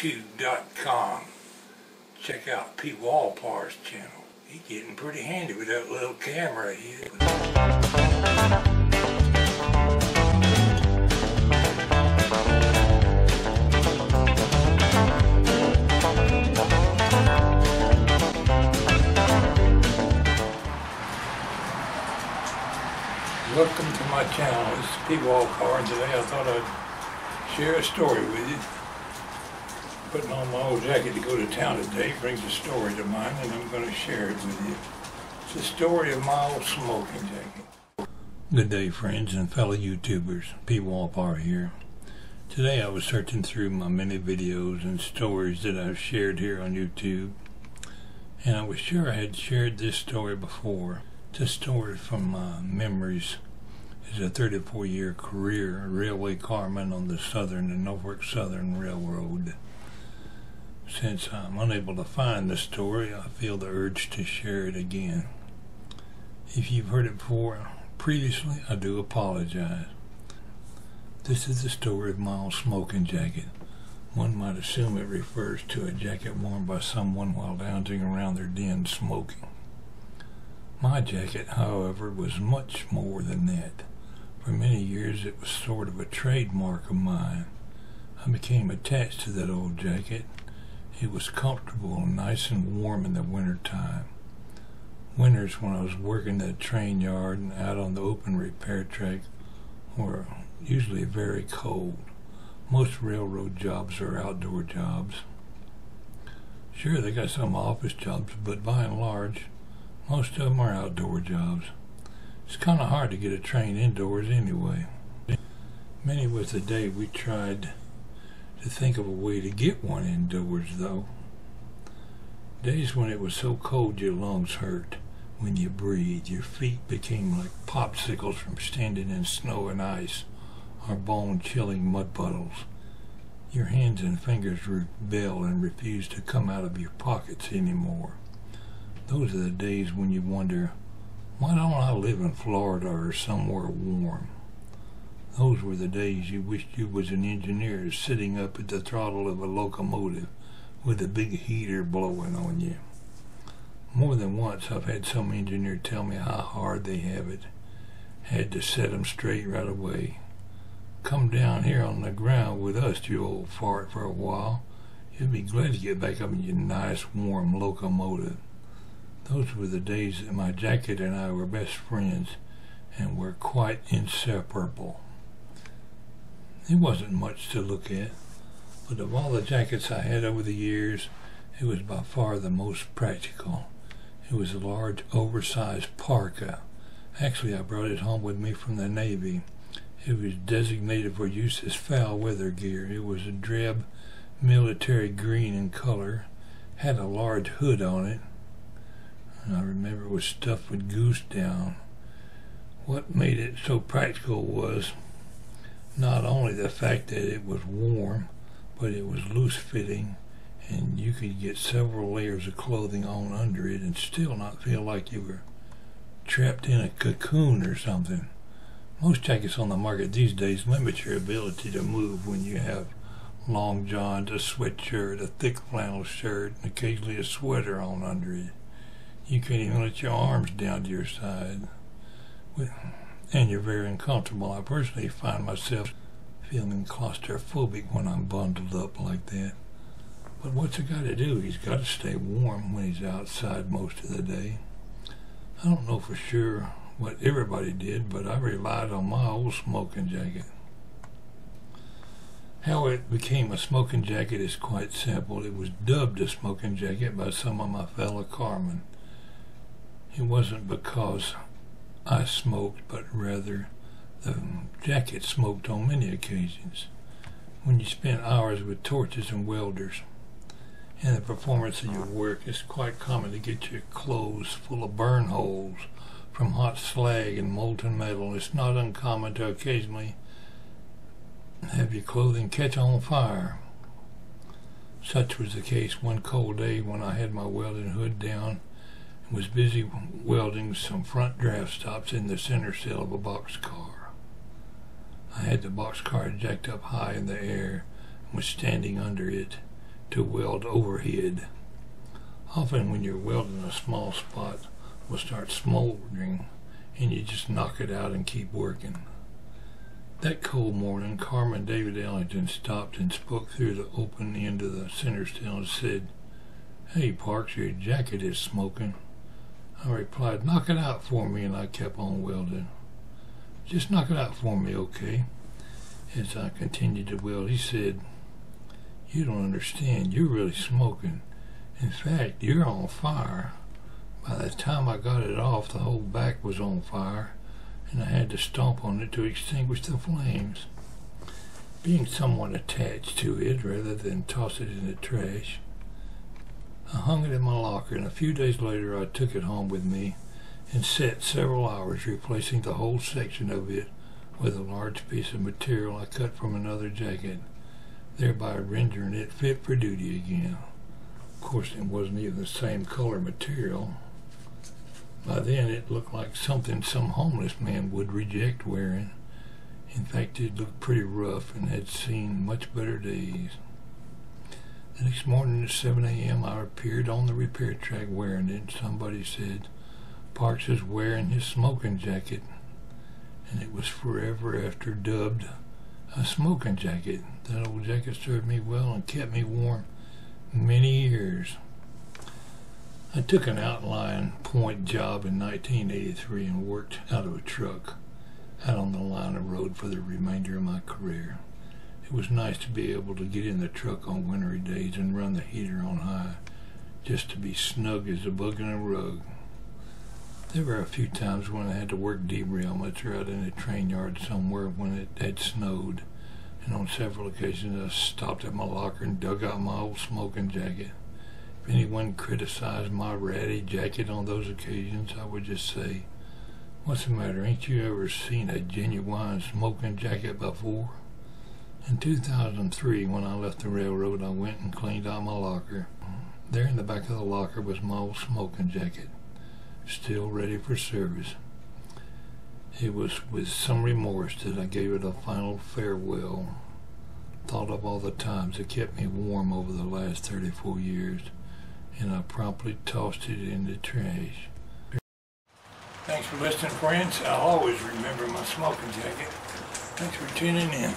YouTube.com. Check out Pwalpar's channel. He's getting pretty handy with that little camera here. Welcome to my channel. This is Pwalpar, and today I thought I'd share a story with you. Putting on my old jacket to go to town today brings a story to mind, and I'm going to share it with you. It's the story of my old smoking jacket. Good day, friends and fellow YouTubers. Pwalpar here. Today I was searching through my many videos and stories that I've shared here on YouTube, and I was sure I had shared this story before. It's a story from my memories. It's a 34-year career, a railway carman on the Norfolk Southern Railroad. Since I'm unable to find the story, I feel the urge to share it again. If you've heard it before, previously, I do apologize. This is the story of my old smoking jacket. One might assume it refers to a jacket worn by someone while lounging around their den smoking. My jacket, however, was much more than that. For many years it was sort of a trademark of mine. I became attached to that old jacket. It was comfortable and nice and warm in the winter time. Winters, when I was working at a train yard and out on the open repair track, were usually very cold. Most railroad jobs are outdoor jobs. Sure, they got some office jobs, but by and large, most of them are outdoor jobs. It's kind of hard to get a train indoors anyway. Many was the day we tried to think of a way to get one indoors, though. Days when it was so cold your lungs hurt when you breathed. Your feet became like popsicles from standing in snow and ice or bone-chilling mud puddles. Your hands and fingers rebelled and refused to come out of your pockets anymore. Those are the days when you wonder, why don't I live in Florida or somewhere warm? Those were the days you wished you was an engineer sitting up at the throttle of a locomotive with a big heater blowing on you. More than once I've had some engineer tell me how hard they have it. Had to set them straight right away. Come down here on the ground with us, you old fart, for a while. You'd be glad to get back up in your nice warm locomotive. Those were the days that my jacket and I were best friends and were quite inseparable. It wasn't much to look at, but of all the jackets I had over the years, it was by far the most practical. It was a large, oversized parka. Actually, I brought it home with me from the Navy. It was designated for use as foul weather gear. It was a drab military green in color, had a large hood on it, and I remember it was stuffed with goose down. What made it so practical was not only the fact that it was warm, but it was loose-fitting, and you could get several layers of clothing on under it and still not feel like you were trapped in a cocoon or something. Most jackets on the market these days limit your ability to move when you have long johns, a sweatshirt, a thick flannel shirt, and occasionally a sweater on under it. You can't even let your arms down to your side. And you're very uncomfortable. I personally find myself feeling claustrophobic when I'm bundled up like that. But what's a guy to do? He's got to stay warm when he's outside most of the day. I don't know for sure what everybody did, but I relied on my old smoking jacket. How it became a smoking jacket is quite simple. It was dubbed a smoking jacket by some of my fellow carmen. It wasn't because I smoked, but rather the jacket smoked on many occasions. When you spend hours with torches and welders in the performance of your work, it's quite common to get your clothes full of burn holes from hot slag and molten metal. It's not uncommon to occasionally have your clothing catch on fire. Such was the case one cold day when I had my welding hood down and was busy welding some front draft stops in the center cell of a boxcar. I had the boxcar jacked up high in the air and was standing under it, to weld overhead. Often when you're welding, a small spot will start smoldering and you just knock it out and keep working. That cold morning, Carman David Ellington stopped and spoke through the open end of the center steel and said, "Hey Parks, your jacket is smoking." I replied, "Knock it out for me," and I kept on welding. "Just knock it out for me, okay?" As I continued to weld, he said, "You don't understand, you're really smoking. In fact, you're on fire." By the time I got it off, the whole back was on fire, and I had to stomp on it to extinguish the flames. Being somewhat attached to it rather than toss it in the trash, I hung it in my locker, and a few days later I took it home with me and sat several hours replacing the whole section of it with a large piece of material I cut from another jacket, thereby rendering it fit for duty again. Of course, it wasn't even the same color material. By then it looked like something some homeless man would reject wearing. In fact, it looked pretty rough and had seen much better days. The next morning at 7 a.m. I appeared on the repair track wearing it. Somebody said, "Parks is wearing his smoking jacket," and it was forever after dubbed a smoking jacket. That old jacket served me well and kept me warm many years. I took an outline point job in 1983 and worked out of a truck out on the line of road for the remainder of my career. It was nice to be able to get in the truck on wintry days and run the heater on high, just to be snug as a bug in a rug. There were a few times when I had to work derailments or out in a train yard somewhere when it had snowed, and on several occasions I stopped at my locker and dug out my old smoking jacket. If anyone criticized my ratty jacket on those occasions, I would just say, "What's the matter, ain't you ever seen a genuine smoking jacket before?" In 2003, when I left the railroad, I went and cleaned out my locker. There in the back of the locker was my old smoking jacket, still ready for service. It was with some remorse that I gave it a final farewell. Thought of all the times it kept me warm over the last 34 years, and I promptly tossed it in the trash. Thanks for listening, friends. I'll always remember my smoking jacket. Thanks for tuning in.